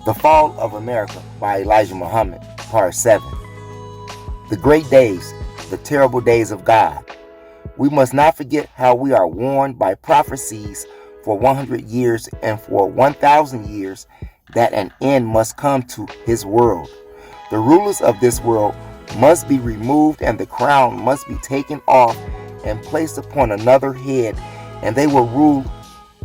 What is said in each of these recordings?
The Fall of America by Elijah Muhammad, Part 7. The Great Days, the Terrible Days of God. We must not forget how we are warned by prophecies for 100 years and for 1,000 years that an end must come to his world. The rulers of this world must be removed and the crown must be taken off and placed upon another head, and they will rule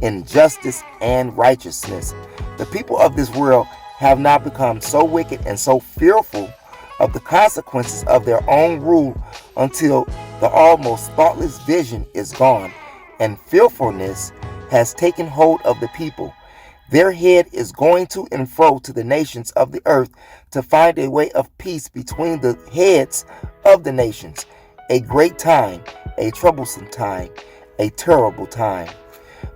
in justice and righteousness. The people of this world have now become so wicked and so fearful of the consequences of their own rule until the almost thoughtless vision is gone and fearfulness has taken hold of the people. Their head is going to and fro to the nations of the earth to find a way of peace between the heads of the nations. A great time, a troublesome time, a terrible time.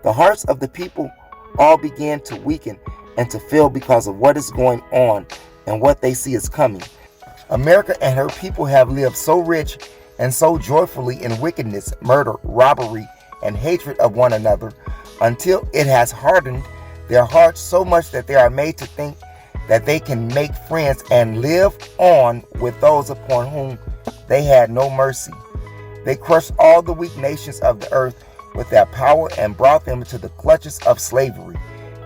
The hearts of the people all began to weaken and to fail because of what is going on and what they see is coming. America and her people have lived so rich and so joyfully in wickedness, murder, robbery, and hatred of one another until it has hardened their hearts so much that they are made to think that they can make friends and live on with those upon whom they had no mercy. They crushed all the weak nations of the earth with their power and brought them into the clutches of slavery.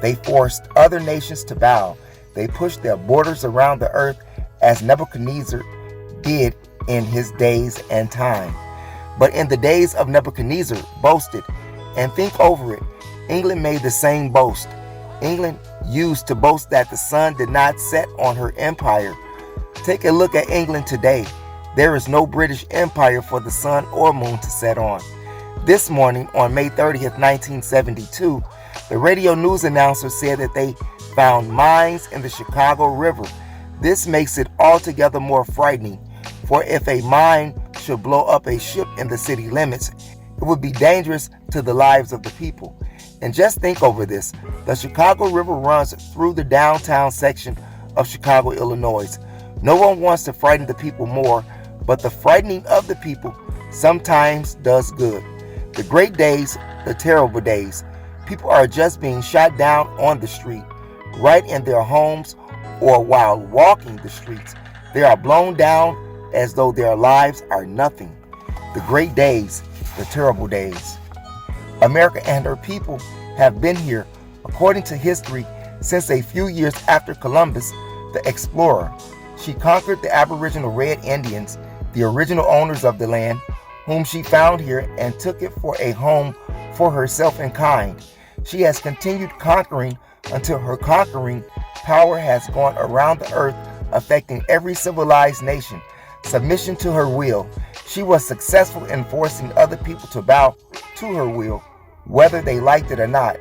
They forced other nations to bow. They pushed their borders around the earth as Nebuchadnezzar did in his days and time. But in the days of Nebuchadnezzar boasted, and think over it, England made the same boast. England used to boast that the sun did not set on her empire. Take a look at England today. There is no British Empire for the sun or moon to set on. This morning, on May 30th, 1972, the radio news announcer said that they found mines in the Chicago River. This makes it altogether more frightening, for if a mine should blow up a ship in the city limits, it would be dangerous to the lives of the people. And just think over this. The Chicago River runs through the downtown section of Chicago, Illinois. No one wants to frighten the people more, but the frightening of the people sometimes does good. The great days, the terrible days. People are just being shot down on the street, right in their homes, or while walking the streets. They are blown down as though their lives are nothing. The great days, the terrible days. America and her people have been here, according to history, since a few years after Columbus, the explorer. She conquered the Aboriginal Red Indians, the original owners of the land, whom she found here and took it for a home for herself and kind. She has continued conquering until her conquering power has gone around the earth, affecting every civilized nation. Submission to her will. She was successful in forcing other people to bow to her will, whether they liked it or not.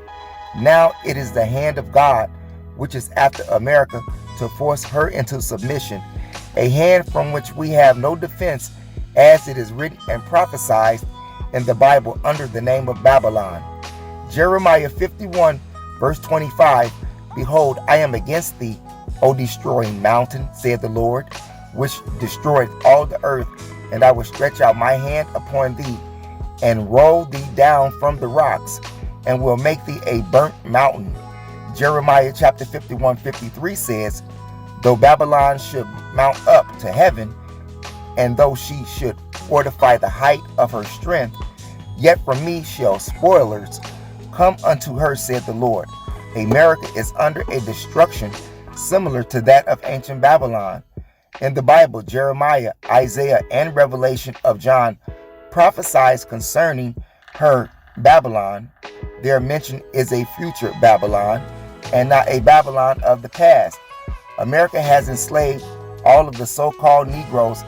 Now it is the hand of God which is after America to force her into submission, a hand from which we have no defense, as it is written and prophesied in the Bible under the name of Babylon. Jeremiah 51 verse 25, Behold, I am against thee, O destroying mountain, saith the Lord, which destroyed all the earth, and I will stretch out my hand upon thee, and roll thee down from the rocks, and will make thee a burnt mountain. Jeremiah chapter 51:53 says, Though Babylon should mount up to heaven, and though she should fortify the height of her strength, yet from me shall spoilers come unto her, said the Lord. America is under a destruction similar to that of ancient Babylon. In the Bible, Jeremiah, Isaiah, and Revelation of John prophesies concerning her Babylon. Their mention is a future Babylon and not a Babylon of the past. America has enslaved all of the so-called Negroes,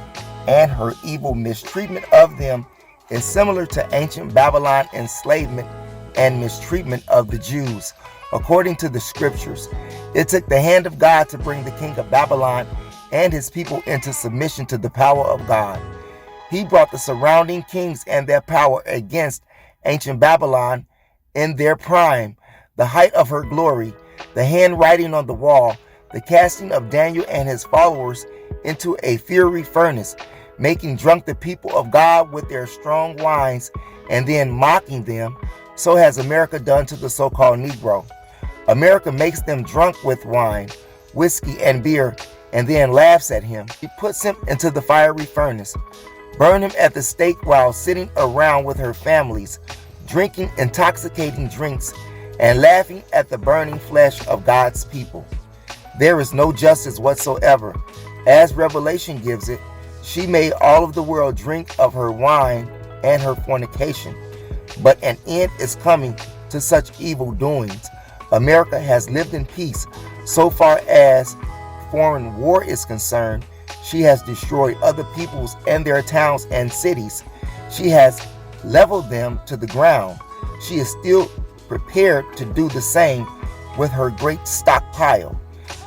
and her evil mistreatment of them is similar to ancient Babylon enslavement and mistreatment of the Jews. According to the scriptures, it took the hand of God to bring the king of Babylon and his people into submission to the power of God. He brought the surrounding kings and their power against ancient Babylon in their prime, the height of her glory, the handwriting on the wall, the casting of Daniel and his followers into a fiery furnace, making drunk the people of God with their strong wines, and then mocking them. So has America done to the so-called Negro. America makes them drunk with wine, whiskey and beer, and then laughs at him. She puts him into the fiery furnace, burn him at the stake while sitting around with her families, drinking intoxicating drinks and laughing at the burning flesh of God's people. There is no justice whatsoever. As Revelation gives it, she made all of the world drink of her wine and her fornication. But an end is coming to such evil doings. America has lived in peace so far as foreign war is concerned. She has destroyed other peoples and their towns and cities. She has leveled them to the ground. She is still prepared to do the same with her great stockpile.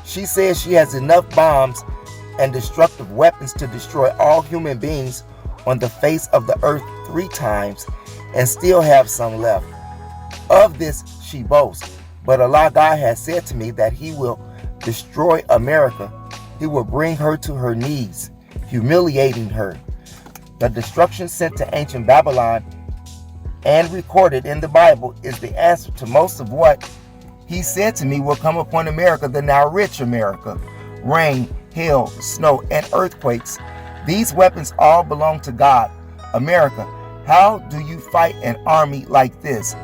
She says she has enough bombs and destructive weapons to destroy all human beings on the face of the earth 3 times and still have some left. Of this she boasts. But Allah God has said to me that He will destroy America. He will bring her to her knees, humiliating her. The destruction sent to ancient Babylon and recorded in the Bible is the answer to most of what He said to me will come upon America, the now rich America. Rain, hail, snow, and earthquakes. These weapons all belong to God. America, how do you fight an army like this?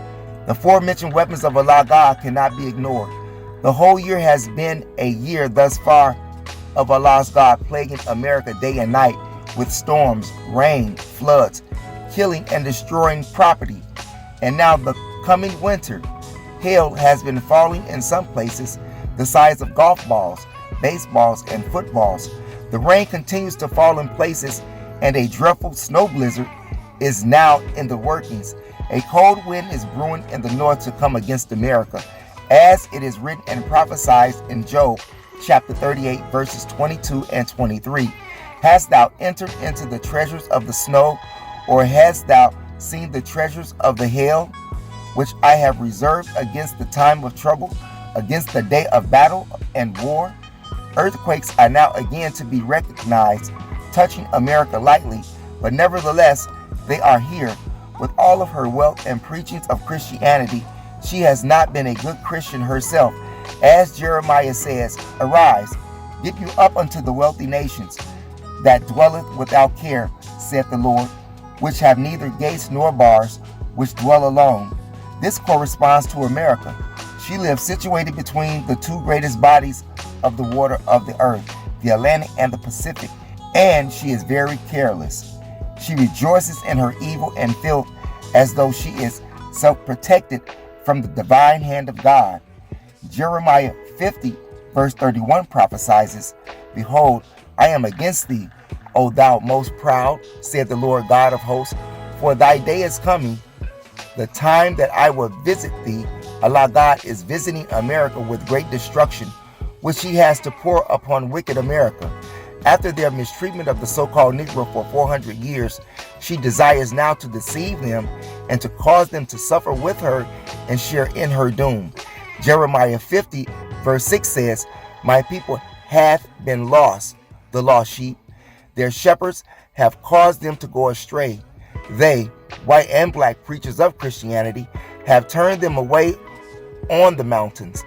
The aforementioned weapons of Allah God cannot be ignored. The whole year has been a year thus far of Allah's God plaguing America day and night with storms, rain, floods, killing and destroying property. And now the coming winter, hail has been falling in some places the size of golf balls, baseballs, and footballs. The rain continues to fall in places, and a dreadful snow blizzard is now in the workings. A cold wind is brewing in the north to come against America, as it is written and prophesied in Job chapter 38 verses 22 and 23. Hast thou entered into the treasures of the snow, or hast thou seen the treasures of the hail, which I have reserved against the time of trouble, against the day of battle and war? Earthquakes are now again to be recognized, touching America lightly, but nevertheless they are here. With all of her wealth and preachings of Christianity, she has not been a good Christian herself. As Jeremiah says, Arise, get you up unto the wealthy nations, that dwelleth without care, saith the Lord, which have neither gates nor bars, which dwell alone. This corresponds to America. She lives situated between the 2 greatest bodies of the water of the earth, the Atlantic and the Pacific, and she is very careless. She rejoices in her evil and filth as though she is self-protected from the divine hand of God. Jeremiah 50 verse 31 prophesies, Behold, I am against thee, O thou most proud, said the Lord God of hosts, for thy day is coming, the time that I will visit thee. Allah God is visiting America with great destruction, which He has to pour upon wicked America. After their mistreatment of the so-called Negro for 400 years, she desires now to deceive them and to cause them to suffer with her and share in her doom. Jeremiah 50 verse 6 says, My people hath been lost, the lost sheep. Their shepherds have caused them to go astray. They, white and black preachers of Christianity, have turned them away on the mountains.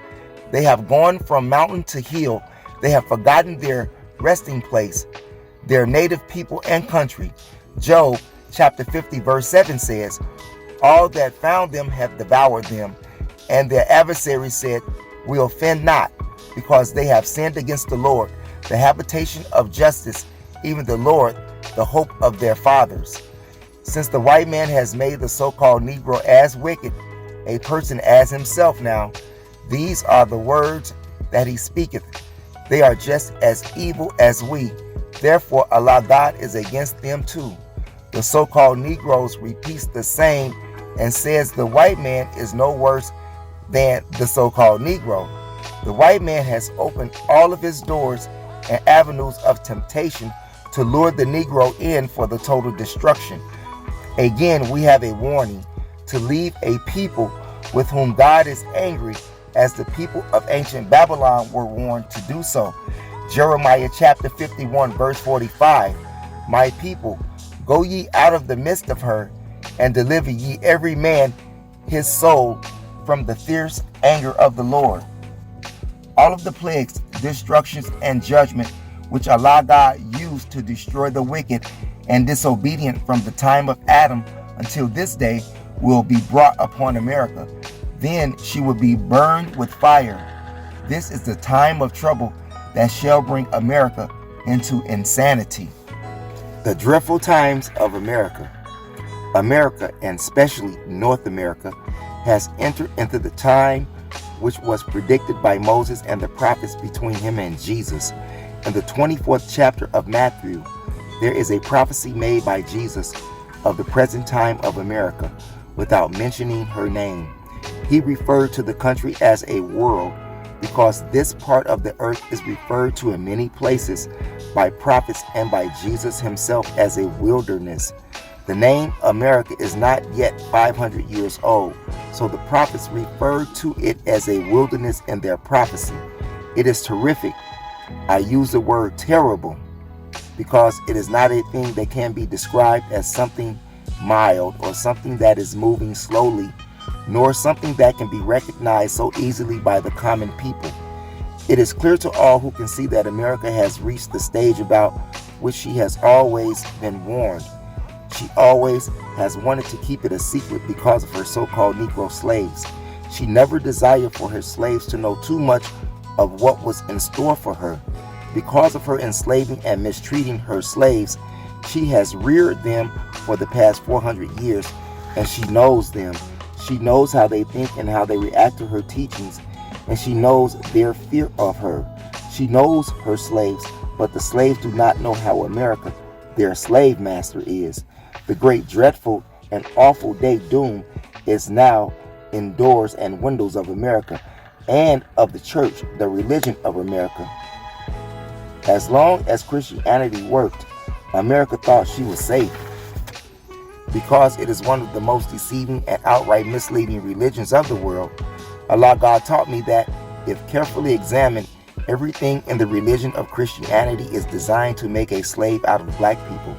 They have gone from mountain to hill. They have forgotten their resting place, their native people and country. Job chapter 50 verse 7 says, All that found them have devoured them, and their adversaries said, We offend not, because they have sinned against the Lord, the habitation of justice, even the Lord, the hope of their fathers. Since the white man has made the so-called Negro as wicked, a person as himself now, these are the words that he speaketh. They are just as evil as we. Therefore Allah God is against them too. The so-called Negroes repeats the same and says the white man is no worse than the so-called Negro. The white man has opened all of his doors and avenues of temptation to lure the Negro in for the total destruction. Again, we have a warning to leave a people with whom God is angry, as the people of ancient Babylon were warned to do so. Jeremiah chapter 51 verse 45, My people, go ye out of the midst of her, and deliver ye every man his soul from the fierce anger of the Lord. All of the plagues destructions, and judgment which Allah God used to destroy the wicked and disobedient from the time of Adam until this day will be brought upon America. Then she will be burned with fire. This is the time of trouble that shall bring America into insanity. The dreadful times of America. America, and especially North America, has entered into the time which was predicted by Moses and the prophets between him and Jesus. In the 24th chapter of Matthew, there is a prophecy made by Jesus of the present time of America without mentioning her name. He referred to the country as a world because this part of the earth is referred to in many places by prophets and by Jesus himself as a wilderness. The name America is not yet 500 years old, so the prophets referred to it as a wilderness in their prophecy. It is terrific. I use the word terrible because it is not a thing that can be described as something mild or something that is moving slowly, nor something that can be recognized so easily by the common people. It is clear to all who can see that America has reached the stage about which she has always been warned. She always has wanted to keep it a secret because of her so-called Negro slaves. She never desired for her slaves to know too much of what was in store for her. Because of her enslaving and mistreating her slaves, she has reared them for the past 400 years, and she knows them. She knows how they think and how they react to her teachings, and she knows their fear of her. She knows her slaves, but the slaves do not know how America, their slave master, is. The great, dreadful, and awful day doom is now in doors and windows of America and of the church, the religion of America. As long as Christianity worked, America thought she was safe. Because it is one of the most deceiving and outright misleading religions of the world, Allah God taught me that, if carefully examined, everything in the religion of Christianity is designed to make a slave out of black people.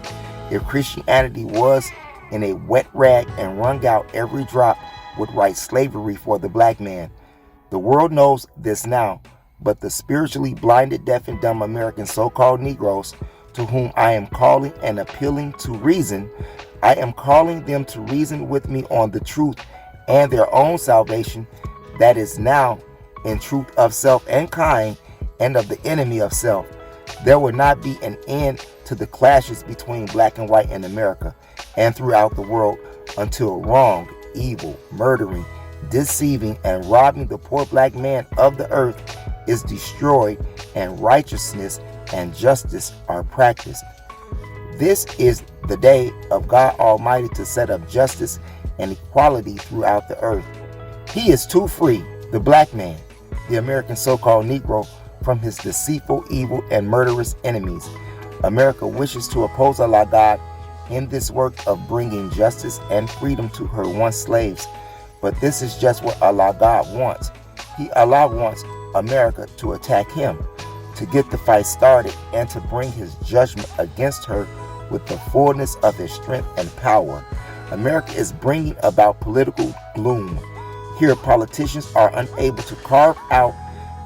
If Christianity was in a wet rag and wrung out every drop, would write slavery for the black man. The world knows this now, but the spiritually blinded, deaf, and dumb American so-called Negroes, to whom I am calling and appealing to reason, I am calling them to reason with me on the truth and their own salvation that is now in truth of self and kind and of the enemy of self. There will not be an end to the clashes between black and white in America and throughout the world until wrong, evil, murdering, deceiving, and robbing the poor black man of the earth is destroyed and righteousness and justice are practiced. This is the day of God Almighty to set up justice and equality throughout the earth. He is too free, the black man, the American so-called Negro, from his deceitful, evil, and murderous enemies. America wishes to oppose Allah God in this work of bringing justice and freedom to her once slaves. But this is just what Allah God wants. Allah wants America to attack him, to get the fight started, and to bring his judgment against her with the fullness of his strength and power. America is bringing about political gloom. Here, politicians are unable to carve out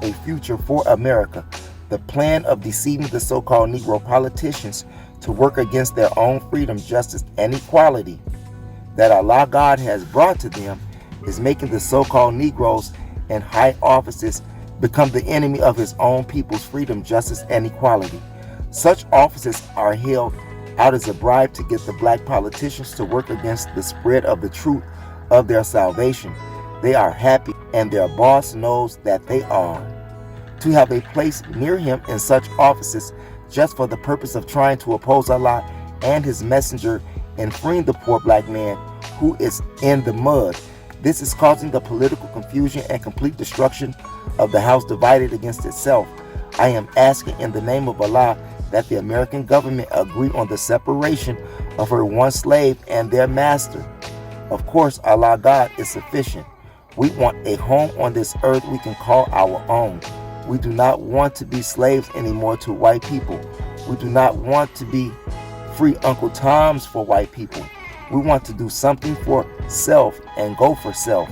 a future for America. The plan of deceiving the so-called Negro politicians to work against their own freedom, justice, and equality that Allah God has brought to them is making the so-called Negroes in high offices become the enemy of his own people's freedom, justice, and equality. Such offices are held out as a bribe to get the black politicians to work against the spread of the truth of their salvation. They are happy, and their boss knows that they are, to have a place near him in such offices just for the purpose of trying to oppose Allah and his messenger in freeing the poor black man who is in the mud. This is causing the political confusion and complete destruction of the house divided against itself. I am asking in the name of Allah that the American government agree on the separation of her one slave and their master. Of course, Allah God is sufficient. We want a home on this earth we can call our own. We do not want to be slaves anymore to white people. We do not want to be free Uncle Toms for white people. We want to do something for self and go for self.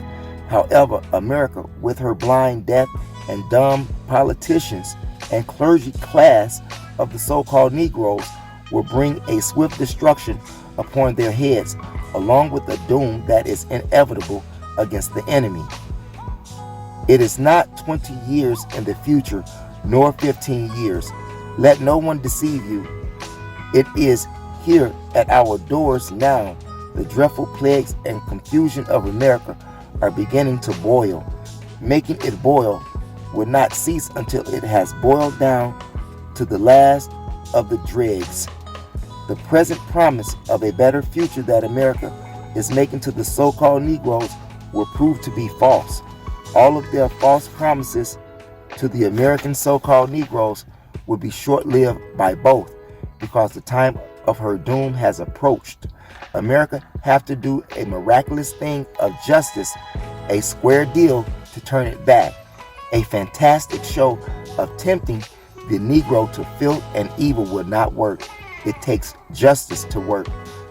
However, America, with her blind, deaf, and dumb politicians, and clergy class of the so-called Negroes will bring a swift destruction upon their heads, along with a doom that is inevitable against the enemy. It is not 20 years in the future, nor 15 years. Let no one deceive you. It is here at our doors now. The dreadful plagues and confusion of America are beginning to boil. Making it boil will not cease until it has boiled down to the last of the dregs. The present promise of a better future that America is making to the so-called Negroes will prove to be false. All of their false promises to the American so-called Negroes will be short-lived by both, because the time of her doom has approached. America have to do a miraculous thing of justice, a square deal to turn it back, a fantastic show of tempting the Negro to filth and evil will not work. It takes justice to work,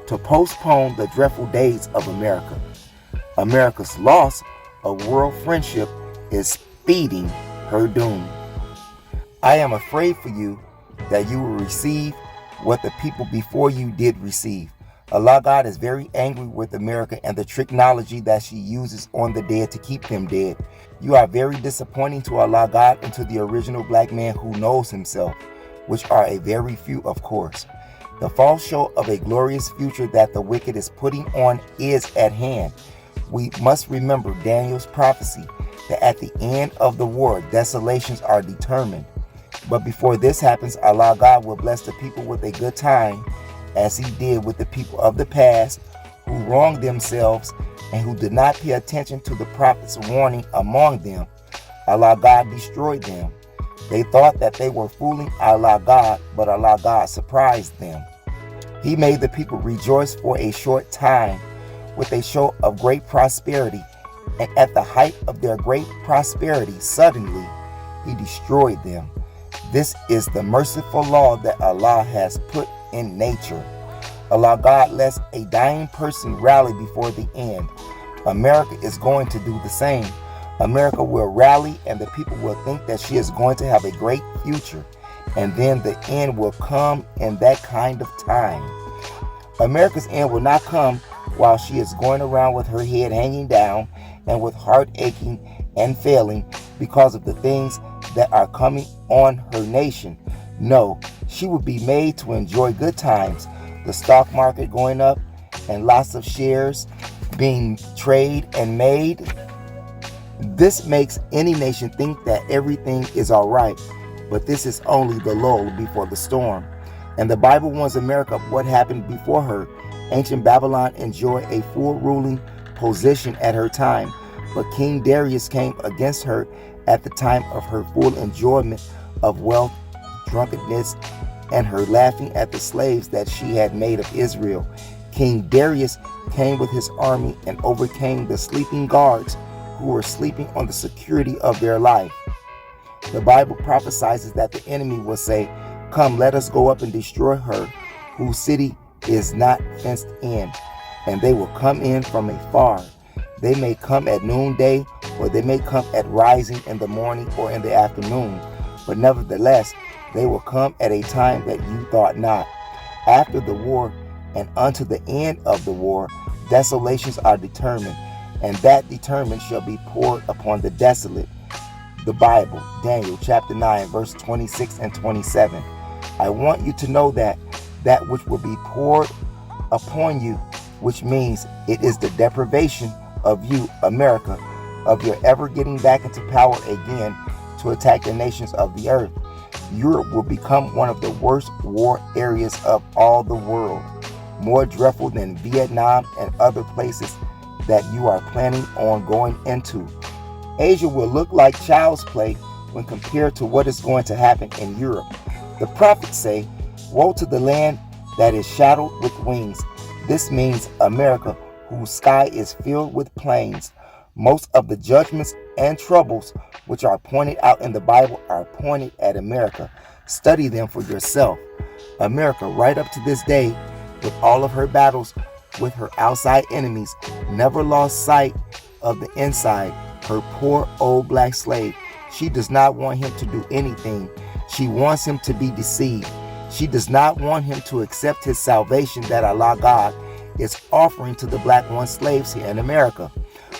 to postpone the dreadful days of America. America's loss of world friendship is speeding her doom. I am afraid for you that you will receive what the people before you did receive. Allah God is very angry with America and the technology that she uses on the dead to keep them dead. You are very disappointing to Allah God and to the original black man who knows himself, which are a very few, of course. The false show of a glorious future that the wicked is putting on is at hand. We must remember Daniel's prophecy that at the end of the war, desolations are determined. But before this happens, Allah God will bless the people with a good time, as he did with the people of the past who wronged themselves and who did not pay attention to the prophet's warning among them. Allah God destroyed them. They thought that they were fooling Allah God, but Allah God surprised them. He made the people rejoice for a short time with a show of great prosperity, and at the height of their great prosperity, suddenly he destroyed them. This is the merciful law that Allah has put in nature. Allah God lets a dying person rally before the end. America is going to do the same. America will rally and the people will think that she is going to have a great future, and then the end will come in that kind of time. America's end will not come while she is going around with her head hanging down and with heart aching and failing because of the things that are coming on her nation. No, she will be made to enjoy good times, the stock market going up and lots of shares being traded and made. This makes any nation think that everything is all right, but this is only the lull before the storm. And the Bible warns America of what happened before her. Ancient Babylon enjoyed a full ruling position at her time, but King Darius came against her at the time of her full enjoyment of wealth, drunkenness, and her laughing at the slaves that she had made of Israel. King Darius came with his army and overcame the sleeping guards who were sleeping on the security of their life. The Bible prophesies that the enemy will say, "Come, let us go up and destroy her, whose city is not fenced in." And they will come in from afar. They may come at noonday, or they may come at rising in the morning or in the afternoon. But nevertheless, they will come at a time that you thought not. After the war and unto the end of the war, desolations are determined, and that determined shall be poured upon the desolate. The Bible, Daniel chapter 9, verse 26 and 27. I want you to know that which will be poured upon you, which means it is the deprivation of you, America, of your ever getting back into power again to attack the nations of the earth. Europe will become one of the worst war areas of all the world, more dreadful than Vietnam and other places that you are planning on going into. Asia will look like child's play when compared to what is going to happen in Europe. The prophets say, "Woe to the land that is shadowed with wings." This means America, whose sky is filled with planes. Most of the judgments and troubles which are pointed out in the Bible are pointed at America. Study them for yourself. America, right up to this day, with all of her battles with her outside enemies, never lost sight of the inside, her poor old black slave. She does not want him to do anything. She wants him to be deceived. She does not want him to accept his salvation that Allah God is offering to the black once slaves here in America.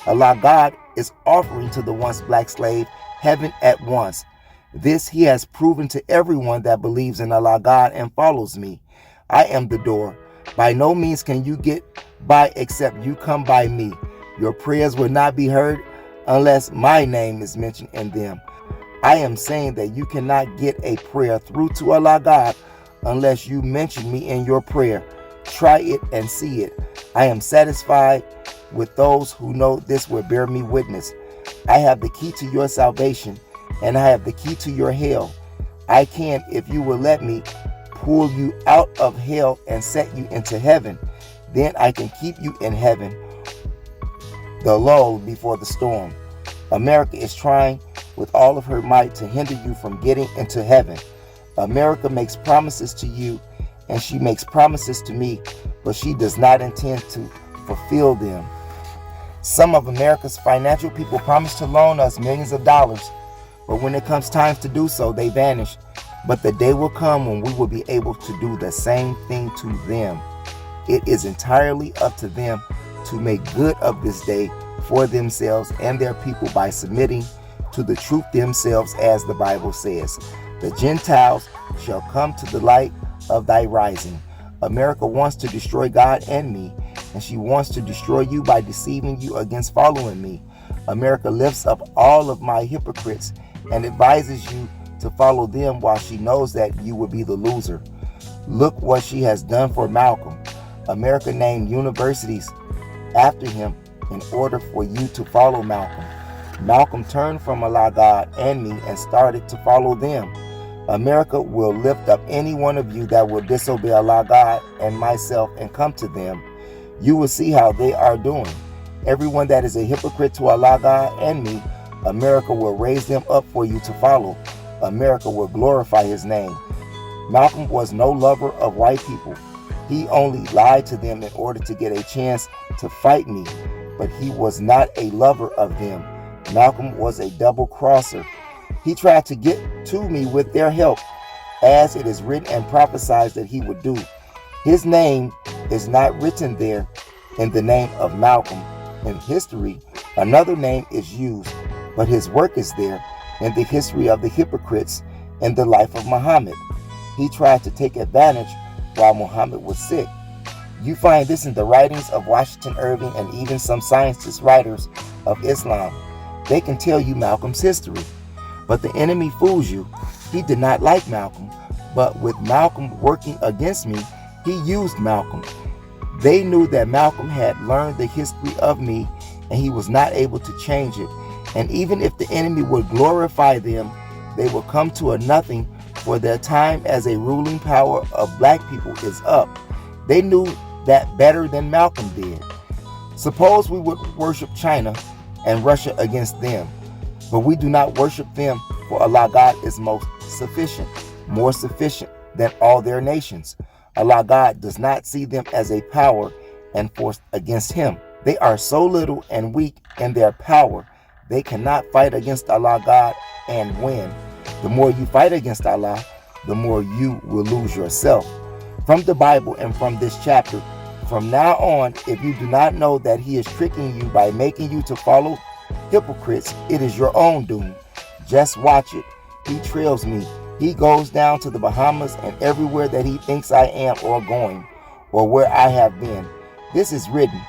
Allah God is offering to the once black slave heaven at once. This he has proven to everyone that believes in Allah God and follows me. I am the door. By no means can you get by except you come by me. Your prayers will not be heard unless my name is mentioned in them. I am saying that you cannot get a prayer through to Allah God unless you mention me in your prayer. Try it and see it. I am satisfied with those who know this will bear me witness. I have the key to your salvation, and I have the key to your hell. I can, if you will let me, pull you out of hell and set you into heaven. Then I can keep you in heaven, the lull before the storm. America is trying with all of her might to hinder you from getting into heaven. America makes promises to you, and she makes promises to me, but she does not intend to fulfill them. Some of America's financial people promise to loan us millions of dollars, but when it comes time to do so, they vanish. But the day will come when we will be able to do the same thing to them. It is entirely up to them to make good of this day for themselves and their people by submitting to the truth themselves, as the Bible says. The Gentiles shall come to the light of thy rising. America wants to destroy God and me, and she wants to destroy you by deceiving you against following me. America lifts up all of my hypocrites and advises you to follow them while she knows that you will be the loser. Look what she has done for Malcolm. America named universities after him in order for you to follow Malcolm. Malcolm turned from Allah God and me and started to follow them. America will lift up any one of you that will disobey Allah God and myself and come to them. You will see how they are doing. Everyone that is a hypocrite to Allah God and me, America will raise them up for you to follow. America will glorify his name. Malcolm was no lover of white people. He only lied to them in order to get a chance to fight me, but he was not a lover of them. Malcolm was a double-crosser. He tried to get to me with their help, as it is written and prophesied that he would do. His name is not written there in the name of Malcolm. In history, another name is used, but his work is there in the history of the hypocrites in the life of Muhammad. He tried to take advantage while Muhammad was sick. You find this in the writings of Washington Irving and even some scientist writers of Islam. They can tell you Malcolm's history. But the enemy fools you. He did not like Malcolm, but with Malcolm working against me, he used Malcolm. They knew that Malcolm had learned the history of me, and he was not able to change it. And even if the enemy would glorify them, they will come to a nothing, for their time as a ruling power of black people is up. They knew that better than Malcolm did. Suppose we would worship China and Russia against them, but we do not worship them, for Allah God is most sufficient, more sufficient than all their nations. Allah God does not see them as a power and force against him. They are so little and weak in their power, they cannot fight against Allah God and win. The more you fight against Allah, the more you will lose yourself. From the Bible and from this chapter, from now on, if you do not know that he is tricking you by making you to follow hypocrites, it is your own doom. Just watch it. He trails me. He goes down to the Bahamas and everywhere that he thinks I am or going, or where I have been. This is written.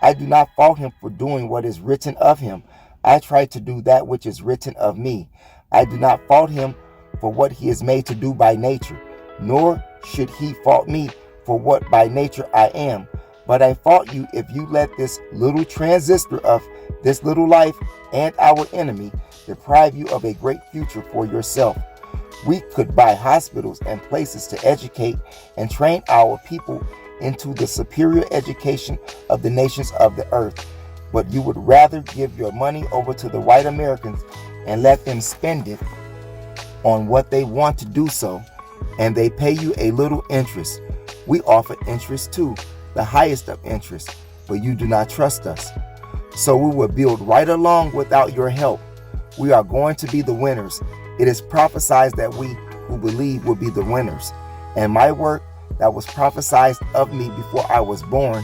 I do not fault him for doing what is written of him. I try to do that which is written of me. I do not fault him for what he is made to do by nature, nor should he fault me for what by nature I am. But I fault you if you let this little transistor of this little life and our enemy deprive you of a great future for yourself. We could buy hospitals and places to educate and train our people into the superior education of the nations of the earth, but you would rather give your money over to the white Americans and let them spend it on what they want to do so, and they pay you a little interest. We offer interest too, the highest of interest, but you do not trust us. So we will build right along without your help. We are going to be the winners. It is prophesied that we who believe will be the winners. And my work that was prophesied of me before I was born,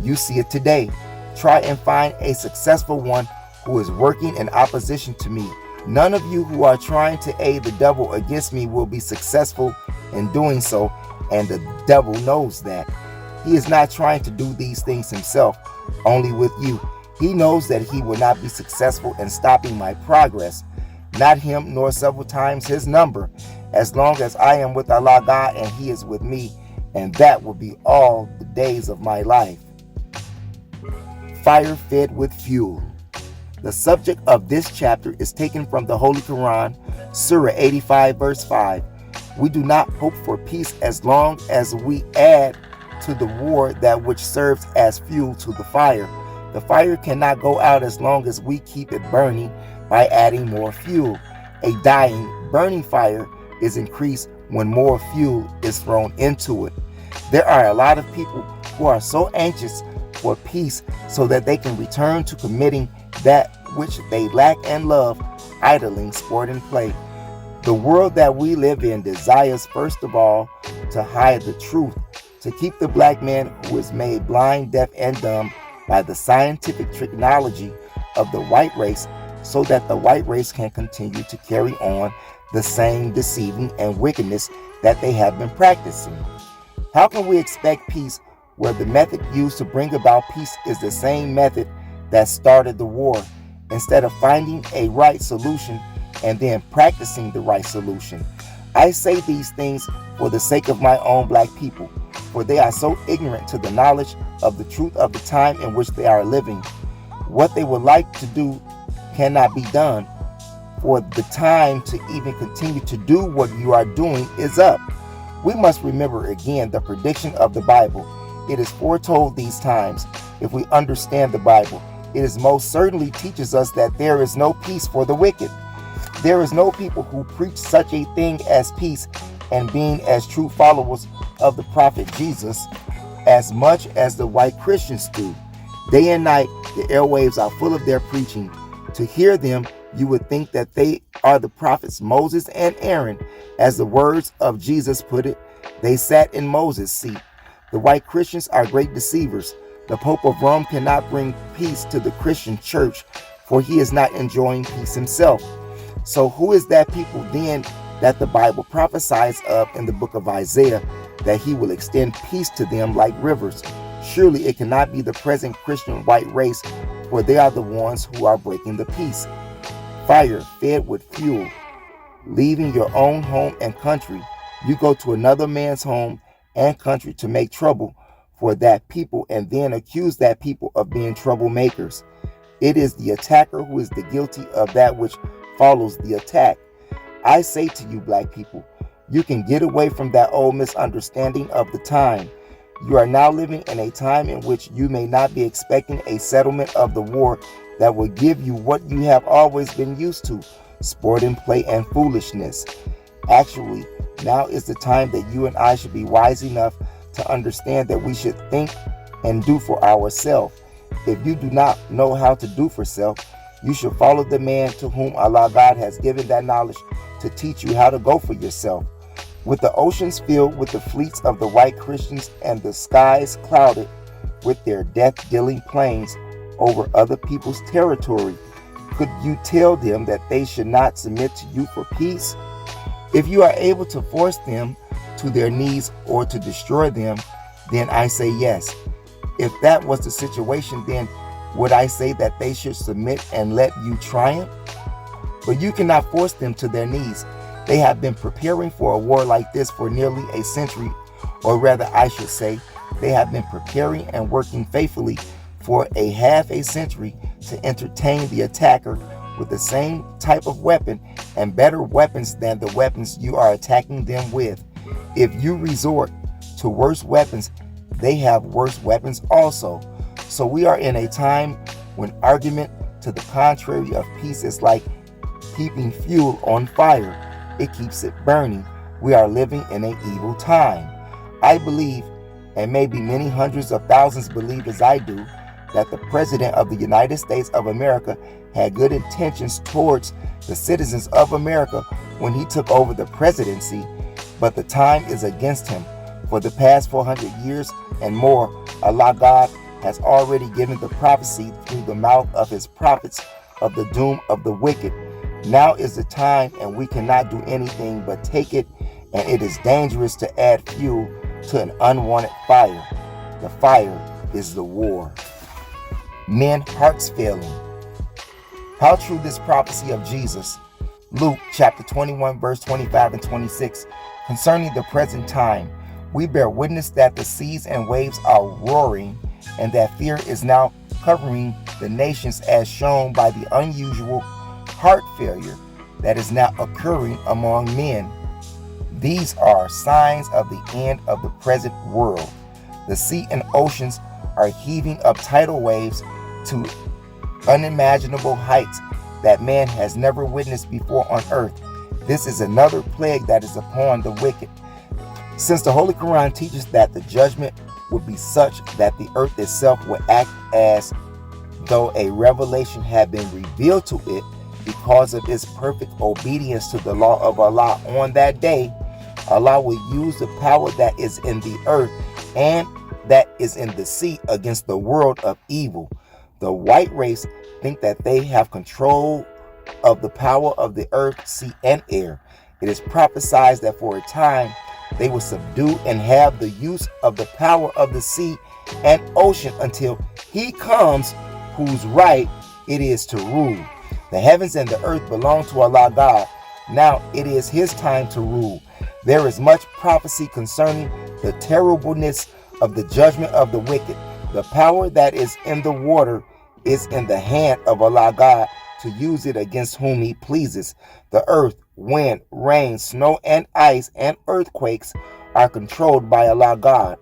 you see it today. Try and find a successful one who is working in opposition to me. None of you who are trying to aid the devil against me will be successful in doing so, and the devil knows that. He is not trying to do these things himself, only with you. He knows that he will not be successful in stopping my progress, not him nor several times his number, as long as I am with Allah God and he is with me, and that will be all the days of my life. Fire fed with fuel. The subject of this chapter is taken from the Holy Quran, Surah 85, verse 5. We do not hope for peace as long as we add to the war that which serves as fuel to the fire. The fire cannot go out as long as we keep it burning by adding more fuel. A dying, burning fire is increased when more fuel is thrown into it. There are a lot of people who are so anxious for peace so that they can return to committing that which they lack and love, idling, sport, and play. The world that we live in desires, first of all, to hide the truth, to keep the black man who is made blind, deaf, and dumb by the scientific technology of the white race, so that the white race can continue to carry on the same deceiving and wickedness that they have been practicing. How can we expect peace where the method used to bring about peace is the same method that started the war, instead of finding a right solution and then practicing the right solution? I say these things for the sake of my own black people, for they are so ignorant to the knowledge of the truth of the time in which they are living. What they would like to do cannot be done, for the time to even continue to do what you are doing is up. We must remember again the prediction of the Bible. It is foretold these times. If we understand the Bible, it is most certainly teaches us that there is no peace for the wicked. There is no people who preach such a thing as peace, and being as true followers of the prophet Jesus, as much as the white Christians do. Day and night, the airwaves are full of their preaching. To hear them, you would think that they are the prophets Moses and Aaron. As the words of Jesus put it, they sat in Moses' seat. The white Christians are great deceivers. The Pope of Rome cannot bring peace to the Christian church, for he is not enjoying peace himself. So who is that people then that the Bible prophesies of in the book of Isaiah, that he will extend peace to them like rivers? Surely it cannot be the present Christian white race, for they are the ones who are breaking the peace. Fire fed with fuel. Leaving your own home and country, you go to another man's home and country to make trouble for that people, and then accuse that people of being troublemakers. It is the attacker who is the guilty of that which follows the attack. I say to you, black people, you can get away from that old misunderstanding of the time. You are now living in a time in which you may not be expecting a settlement of the war that will give you what you have always been used to, sport and play and foolishness. Actually, now is the time that you and I should be wise enough to understand that we should think and do for ourselves. If you do not know how to do for self, you should follow the man to whom Allah God has given that knowledge to teach you how to go for yourself. With the oceans filled with the fleets of the white Christians and the skies clouded with their death-dealing planes over other people's territory, could you tell them that they should not submit to you for peace? If you are able to force them to their knees or to destroy them, then I say yes. If that was the situation, then would I say that they should submit and let you triumph? But you cannot force them to their knees. They have been preparing for a war like this for nearly a century, or rather I should say, they have been preparing and working faithfully for a half a century to entertain the attacker with the same type of weapon and better weapons than the weapons you are attacking them with. If you resort to worse weapons, they have worse weapons also. So we are in a time when argument to the contrary of peace is like keeping fuel on fire. It keeps it burning. We are living in an evil time. I believe, and maybe many hundreds of thousands believe as I do, that the President of the United States of America had good intentions towards the citizens of America when he took over the presidency, but the time is against him. For the past 400 years and more, Allah God has already given the prophecy through the mouth of his prophets of the doom of the wicked. Now is the time, and we cannot do anything but take it, and it is dangerous to add fuel to an unwanted fire. The fire is the war. Men hearts failing. How true this prophecy of Jesus, Luke chapter 21 verse 25 and 26, concerning the present time. We bear witness that the seas and waves are roaring, and that fear is now covering the nations, as shown by the unusual heart failure that is now occurring among men. These are signs of the end of the present world. The sea and oceans are heaving up tidal waves to unimaginable heights that man has never witnessed before on earth. This is another plague that is upon the wicked. Since the Holy Quran teaches that the judgment would be such that the earth itself would act as though a revelation had been revealed to it because of its perfect obedience to the law of Allah, on that day, Allah will use the power that is in the earth and that is in the sea against the world of evil. The white race think that they have control of the power of the earth, sea, and air. It is prophesied that for a time they will subdue and have the use of the power of the sea and ocean until he comes whose right it is to rule. The heavens and the earth belong to Allah God. Now it is his time to rule. There is much prophecy concerning the terribleness of the judgment of the wicked. The power that is in the water is in the hand of Allah God to use it against whom he pleases. The earth, wind, rain, snow, and ice, and earthquakes are controlled by Allah God.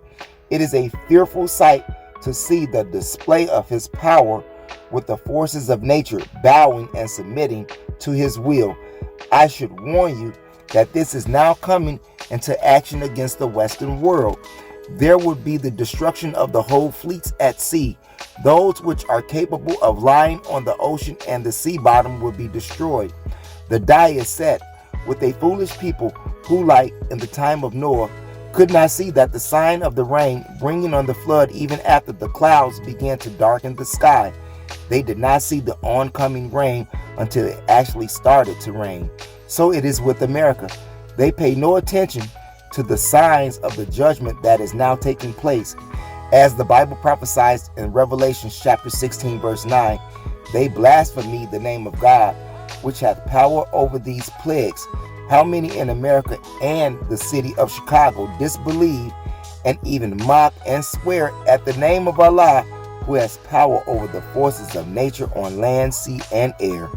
It is a fearful sight to see the display of his power, with the forces of nature bowing and submitting to his will. I should warn you that this is now coming into action against the Western world. There would be the destruction of the whole fleets at sea. Those which are capable of lying on the ocean and the sea bottom will be destroyed. The die is set with a foolish people who, like in the time of Noah, could not see that the sign of the rain bringing on the flood even after the clouds began to darken the sky. They did not see the oncoming rain until it actually started to rain. So it is with America. They pay no attention to the signs of the judgment that is now taking place. As the Bible prophesies in Revelation chapter 16 verse 9, they blaspheme the name of God, which hath power over these plagues. How many in America and the city of Chicago disbelieve and even mock and swear at the name of Allah, who has power over the forces of nature on land, sea, and air.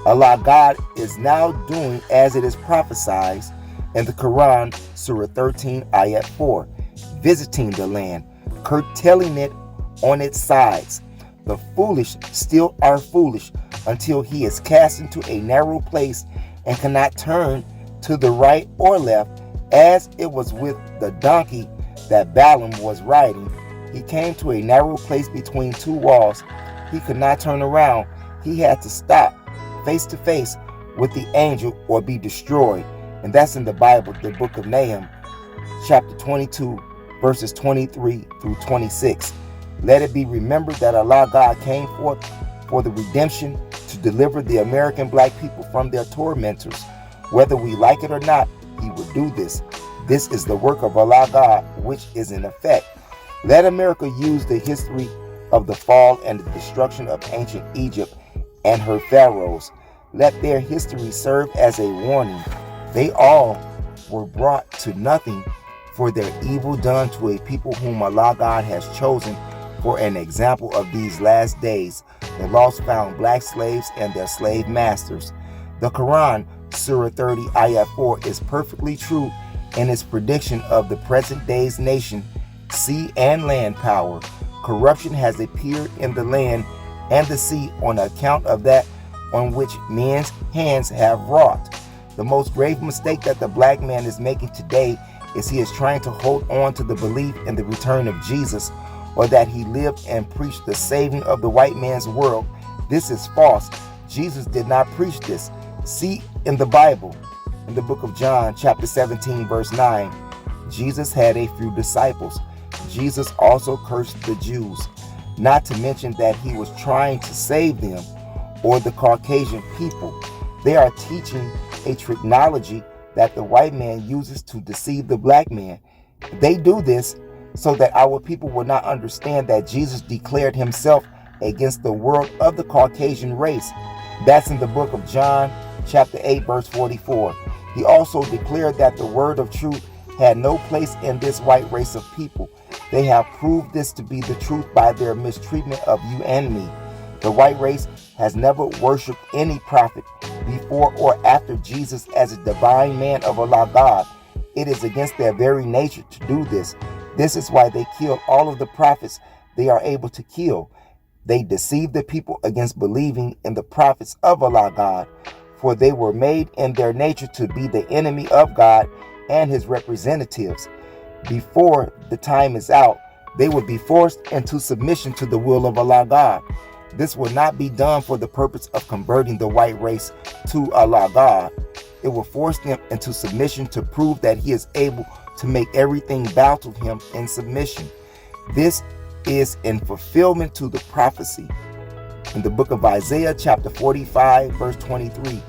Allah God is now doing as it is prophesied in the Quran, Surah 13, Ayat 4, visiting the land, curtailing it on its sides. The foolish still are foolish until he is cast into a narrow place and cannot turn to the right or left, as it was with the donkey that Balaam was riding. He came to a narrow place between two walls. He could not turn around. He had to stop face to face with the angel or be destroyed. And that's in the Bible, the book of Nahum, chapter 22, verses 23 through 26. Let it be remembered that Allah God came forth for the redemption to deliver the American black people from their tormentors. Whether we like it or not, he will do this. This is the work of Allah God, which is in effect. Let America use the history of the fall and the destruction of ancient Egypt and her pharaohs. Let their history serve as a warning. They all were brought to nothing for their evil done to a people whom Allah God has chosen for an example of these last days, the lost found black slaves and their slave masters. The Quran, Surah 30, Ayah 4, is perfectly true in its prediction of the present day's nation, sea and land power. Corruption has appeared in the land and the sea on account of that on which men's hands have wrought. The most grave mistake that the black man is making today is he is trying to hold on to the belief in the return of Jesus, or that he lived and preached the saving of the white man's world. This is false. Jesus did not preach this. See in the Bible, in the book of John, chapter 17, verse 9, Jesus had a few disciples. Jesus also cursed the Jews, not to mention that he was trying to save them, or the Caucasian people. They are teaching a technology that the white man uses to deceive the black man. They do this so that our people will not understand that Jesus declared himself against the world of the Caucasian race. That's in the book of John, chapter 8, verse 44. He also declared that the word of truth had no place in this white race of people. They have proved this to be the truth by their mistreatment of you and me. The white race has never worshipped any prophet before or after Jesus as a divine man of Allah God. It is against their very nature to do this. This is why they kill all of the prophets they are able to kill. They deceive the people against believing in the prophets of Allah God, for they were made in their nature to be the enemy of God and his representatives. Before the time is out, they will be forced into submission to the will of Allah God. This will not be done for the purpose of converting the white race to Allah God. It will force them into submission to prove that he is able to make everything bow to him in submission. This is in fulfillment to the prophecy in the book of Isaiah, chapter 45, verse 23.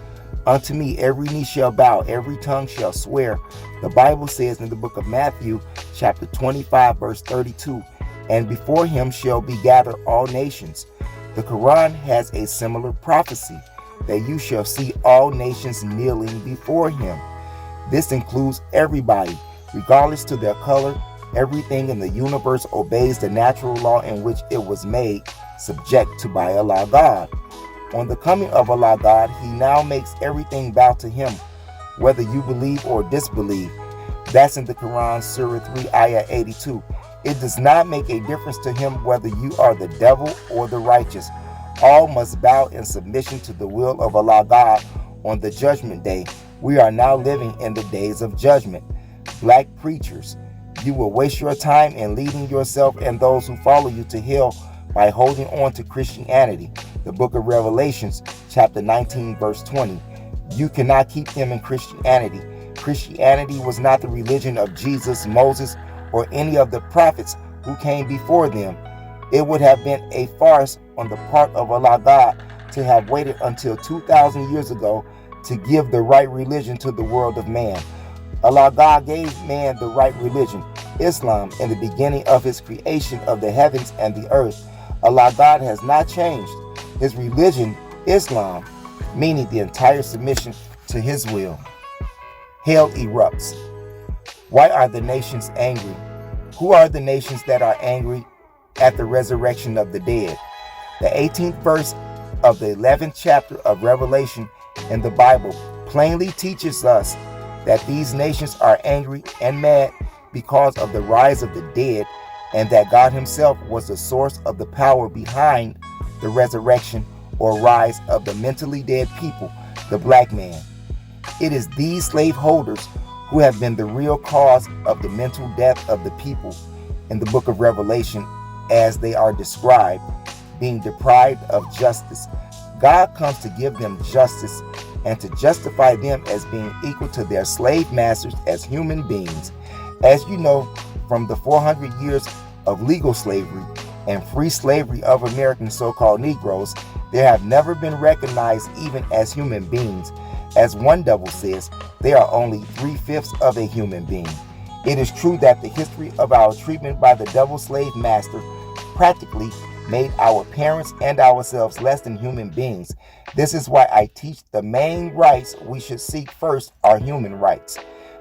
Unto me every knee shall bow, every tongue shall swear. The Bible says in the book of Matthew, chapter 25, verse 32, and before him shall be gathered all nations. The Quran has a similar prophecy, that you shall see all nations kneeling before him. This includes everybody, regardless to their color. Everything in the universe obeys the natural law in which it was made, subject to by Allah God. On the coming of Allah God, he now makes everything bow to him, whether you believe or disbelieve. That's in the Quran, Surah 3, Ayah 82. It does not make a difference to him whether you are the devil or the righteous. All must bow in submission to the will of Allah God on the judgment day. We are now living in the days of judgment. Black preachers, you will waste your time in leading yourself and those who follow you to hell by holding on to Christianity. The book of Revelations, chapter 19, verse 20. You cannot keep them in Christianity. Christianity was not the religion of Jesus, Moses, or any of the prophets who came before them. It would have been a farce on the part of Allah God to have waited until 2,000 years ago to give the right religion to the world of man. Allah God gave man the right religion, Islam, in the beginning of his creation of the heavens and the earth. Allah God has not changed his religion, Islam, meaning the entire submission to his will. Hell erupts. Why are the nations angry? Who are the nations that are angry at the resurrection of the dead? The 18th verse of the 11th chapter of Revelation in the Bible plainly teaches us that these nations are angry and mad because of the rise of the dead, and that God himself was the source of the power behind the resurrection or rise of the mentally dead people, the black man. It is these slaveholders who have been the real cause of the mental death of the people in the book of Revelation, as they are described, being deprived of justice. God comes to give them justice and to justify them as being equal to their slave masters as human beings. As you know, from the 400 years of legal slavery and free slavery of American so-called Negroes, they have never been recognized even as human beings. As one devil says, they are only 3/5 of a human being. It is true that the history of our treatment by the devil slave master practically made our parents and ourselves less than human beings. This is why I teach the main rights we should seek first are human rights.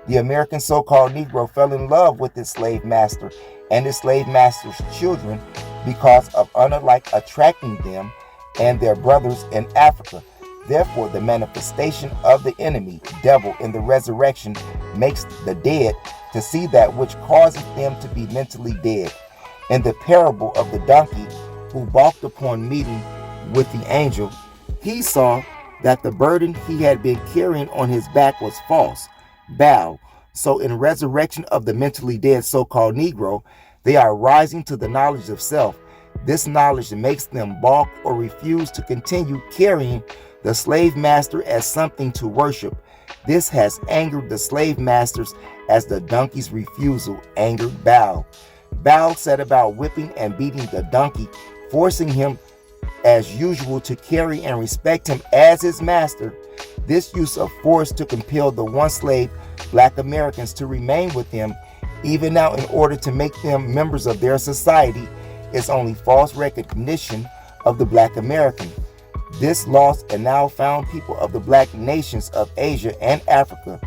The American so-called Negro fell in love with his slave master and his slave master's children because of unlike attracting them and their brothers in Africa. Therefore, the manifestation of the enemy, devil, in the resurrection makes the dead to see that which causes them to be mentally dead. In the parable of the donkey who balked upon meeting with the angel, he saw that the burden he had been carrying on his back was false, bow. So in resurrection of the mentally dead so-called Negro, They are rising to the knowledge of self. This knowledge makes them balk or refuse to continue carrying the slave master as something to worship. This has angered the slave masters as the donkey's refusal angered Baal. Baal set about whipping and beating the donkey, forcing him as usual to carry and respect him as his master. This use of force to compel the once slave Black Americans to remain with him, even now in order to make them members of their society, is only false recognition of the Black American. This lost and now found people of the Black nations of Asia and Africa.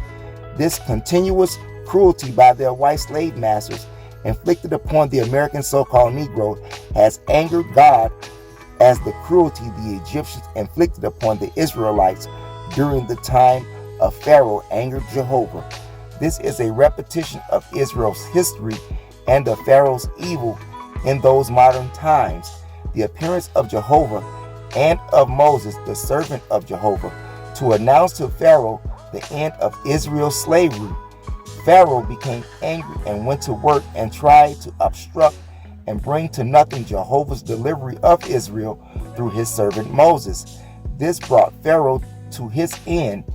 This continuous cruelty by their white slave masters inflicted upon the American so-called Negro has angered God as the cruelty the Egyptians inflicted upon the Israelites during the time of Pharaoh angered Jehovah. This is a repetition of Israel's history and of Pharaoh's evil in those modern times. The appearance of Jehovah and of Moses, the servant of Jehovah, to announce to Pharaoh the end of Israel's slavery. Pharaoh became angry and went to work and tried to obstruct and bring to nothing Jehovah's delivery of Israel through his servant Moses. This brought Pharaoh to his end,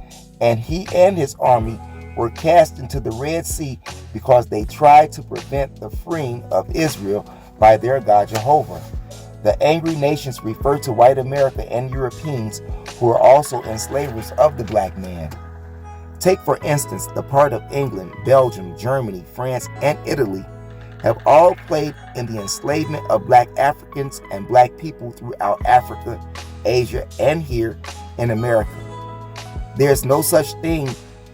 and he and his army were cast into the Red Sea because they tried to prevent the freeing of Israel by their God Jehovah. The angry nations refer to white America and Europeans who are also enslavers of the Black man. Take for instance the part of England, Belgium, Germany, France, and Italy have all played in the enslavement of Black Africans and Black people throughout Africa, Asia, and here in America. There is no such thing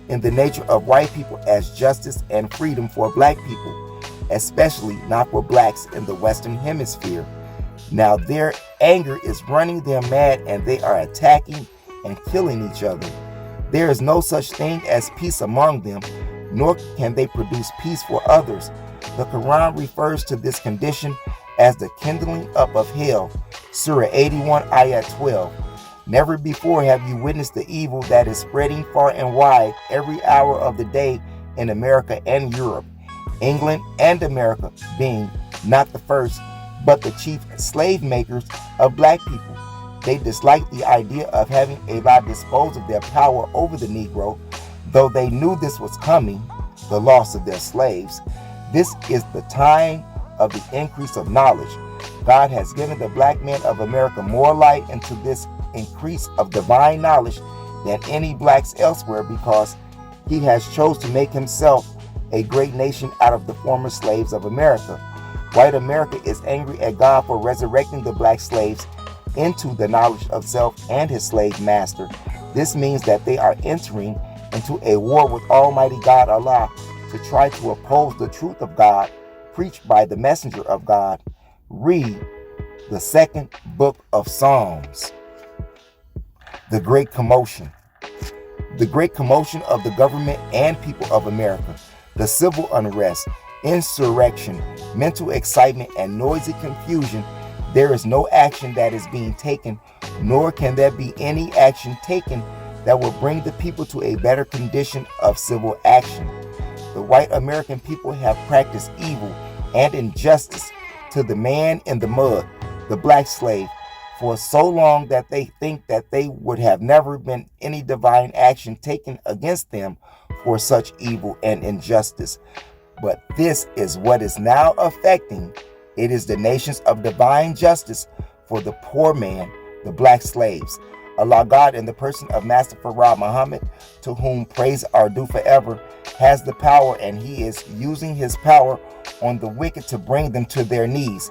in the nature of white people as justice and freedom for Black people, especially not for Blacks in the Western Hemisphere. Now their anger is running them mad and they are attacking and killing each other. There is no such thing as peace among them, nor can they produce peace for others. The Quran refers to this condition as the kindling up of hell, Surah 81, Ayat 12. Never before have you witnessed the evil that is spreading far and wide every hour of the day in America and Europe, England and America being not the first, but the chief slave makers of Black people. They dislike the idea of having a law dispose of their power over the Negro, though they knew this was coming, the loss of their slaves. This is the time of the increase of knowledge. God has given the Black men of America more light into this increase of divine knowledge than any Blacks elsewhere, because he has chose to make himself a great nation out of the former slaves of America. White America is angry at God for resurrecting the Black slaves into the knowledge of self and his slave master. This means that they are entering into a war with Almighty God Allah to try to oppose the truth of God preached by the messenger of God. Read the second book of Psalms. The Great Commotion. The great commotion of the government and people of America, the civil unrest, insurrection, mental excitement, and noisy confusion. There is no action that is being taken, nor can there be any action taken that will bring the people to a better condition of civil action. The white American people have practiced evil and injustice to the man in the mud, the Black slave, for so long that they think that they would have never been any divine action taken against them for such evil and injustice. But this is what is now affecting. It is the nations of divine justice for the poor man, the Black slaves. Allah God, in the person of Master Farad Muhammad, to whom praise are due forever, has the power, and he is using his power on the wicked to bring them to their knees.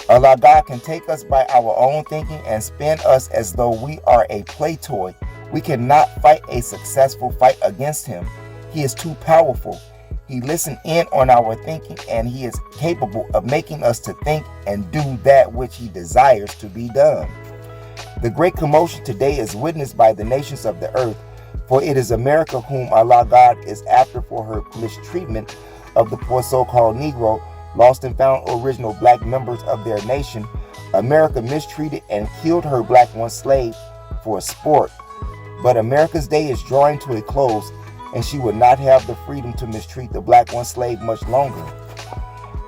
Allah God can take us by our own thinking and spin us as though we are a play toy. We cannot fight a successful fight against him. He is too powerful. He listened in on our thinking, and he is capable of making us to think and do that which he desires to be done. The great commotion today is witnessed by the nations of the earth, for it is America whom Allah God is after for her mistreatment of the poor so-called Negro, lost and found original Black members of their nation. America mistreated and killed her Black one slave for sport. But America's day is drawing to a close, and she would not have the freedom to mistreat the Black one slave much longer.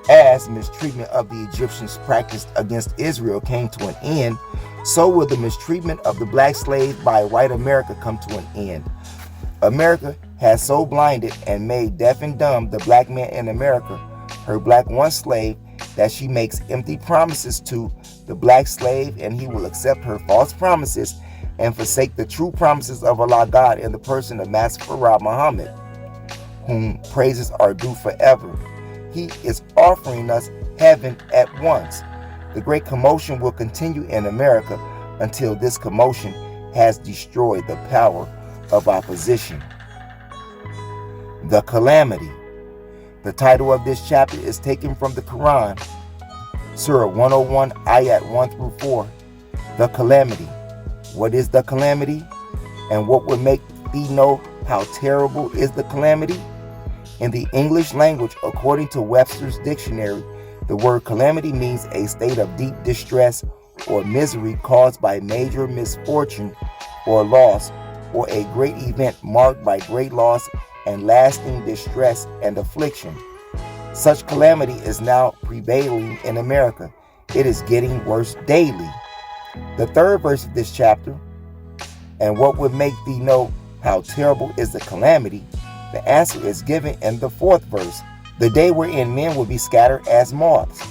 As mistreatment of the Egyptians practiced against Israel came to an end, so will the mistreatment of the black slave by white America come to an end. America has so blinded and made deaf and dumb the black man in America, her black one slave, that she makes empty promises to the black slave, and he will accept her false promises and forsake the true promises of Allah God in the person of Master Farah Muhammad, whom praises are due forever. He is offering us heaven at once. The great commotion will continue in America until this commotion has destroyed the power of opposition. The calamity. The title of this chapter is taken from the Quran, Surah 101, Ayat 1 through 4. The calamity. What is the calamity? And what would make thee know how terrible is the calamity? In the English language, according to Webster's dictionary, the word calamity means a state of deep distress or misery caused by major misfortune or loss, or a great event marked by great loss and lasting distress and affliction. Such calamity is now prevailing in America. It is getting worse daily. The third verse of this chapter, and what would make thee know how terrible is the calamity? The answer is given in the fourth verse. The day wherein men will be scattered as moths.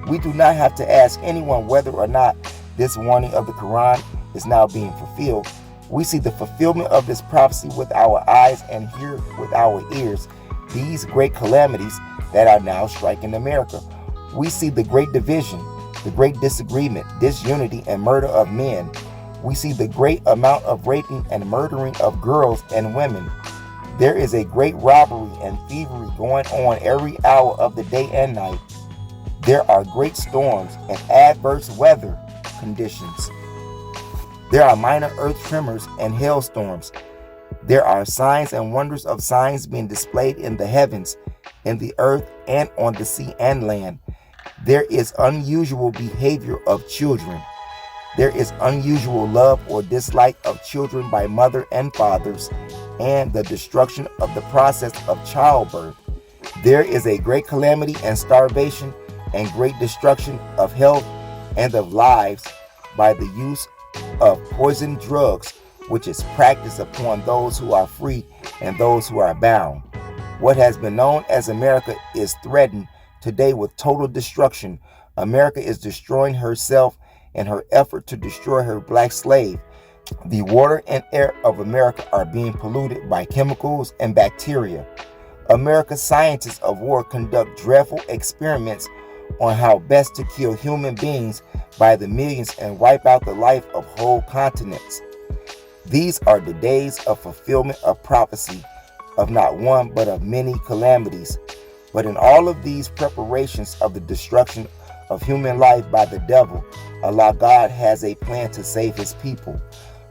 We do not have to ask anyone whether or not this warning of the Quran is now being fulfilled. We see the fulfillment of this prophecy with our eyes and hear with our ears these great calamities that are now striking America. We see the great division, the great disagreement, disunity, and murder of men. We see the great amount of raping and murdering of girls and women. There is a great robbery and thievery going on every hour of the day and night. There are great storms and adverse weather conditions. There are minor earth tremors and hailstorms. There are signs and wonders of signs being displayed in the heavens, in the earth, and on the sea and land. There is unusual behavior of children. There is unusual love or dislike of children by mother and fathers, and the destruction of the process of childbirth. There is a great calamity and starvation and great destruction of health and of lives by the use of poison drugs, which is practiced upon those who are free and those who are bound. What has been known as America is threatened today with total destruction. America is destroying herself in her effort to destroy her black slave. The water and air of America are being polluted by chemicals and bacteria. America's scientists of war conduct dreadful experiments on how best to kill human beings by the millions and wipe out the life of whole continents. These are the days of fulfillment of prophecy, of not one but of many calamities. But in all of these preparations of the destruction of human life by the devil, Allah God has a plan to save his people.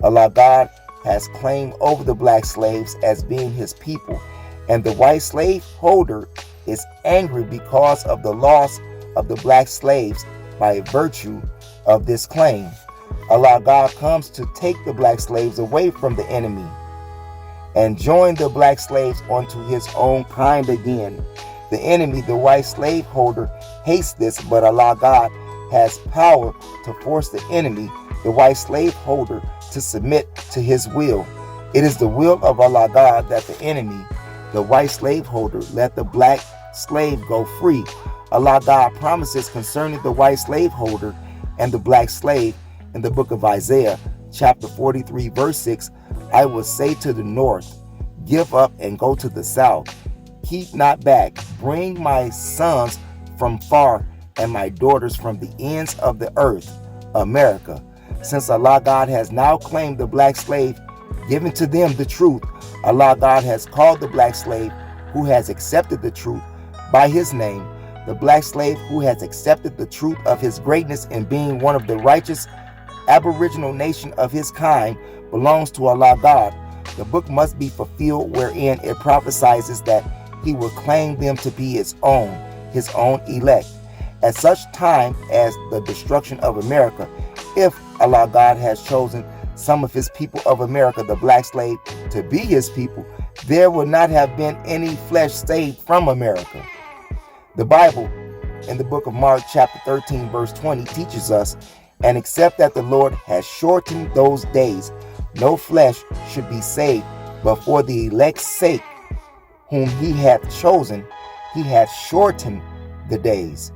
Allah God has claimed over the black slaves as being his people, and the white slave holder is angry because of the loss of the black slaves by virtue of this claim. Allah God comes to take the black slaves away from the enemy and join the black slaves onto his own kind again. The enemy, the white slave holder, hates this, but Allah God has power to force the enemy, the white slave holder, to submit to his will. It is the will of Allah God that the enemy, the white slave holder, let the black slave go free. Allah God promises concerning the white slave holder and the black slave in the book of Isaiah, chapter 43, verse 6, I will say to the north, give up and go to the south. Keep not back. Bring my sons from far and my daughters from the ends of the earth, America. Since Allah God has now claimed the black slave, given to them the truth, Allah God has called the black slave who has accepted the truth by his name. The black slave who has accepted the truth of his greatness in being one of the righteous aboriginal nation of his kind belongs to Allah God. The book must be fulfilled wherein it prophesies that he will claim them to be his own elect. At such time as the destruction of America, if Allah God has chosen some of his people of America, the black slave, to be his people, there would not have been any flesh saved from America. The Bible in the book of Mark chapter 13 verse 20 teaches us, and except that the Lord has shortened those days, no flesh should be saved, but for the elect's sake, whom he hath chosen, he hath shortened the days.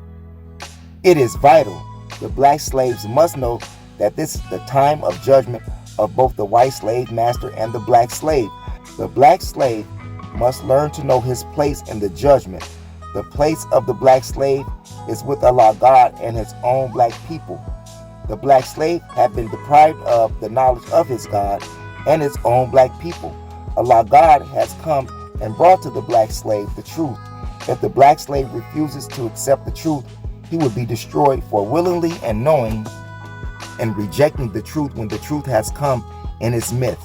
It is vital. The black slaves must know that this is the time of judgment of both the white slave master and the black slave. The black slave must learn to know his place in the judgment. The place of the black slave is with Allah God and his own black people. The black slave had been deprived of the knowledge of his God and his own black people. Allah God has come and brought to the black slave the truth. If the black slave refuses to accept the truth, he would be destroyed for willingly and knowing and rejecting the truth when the truth has come in its myth.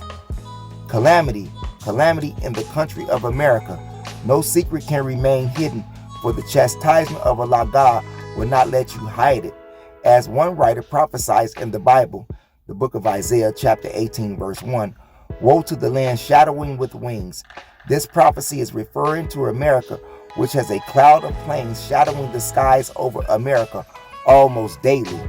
Calamity in the country of America. No secret can remain hidden, for the chastisement of Allah God will not let you hide it. As one writer prophesies in the Bible, the book of Isaiah chapter 18 verse 1, woe to the land shadowing with wings. This prophecy is referring to America, which has a cloud of planes shadowing the skies over America almost daily.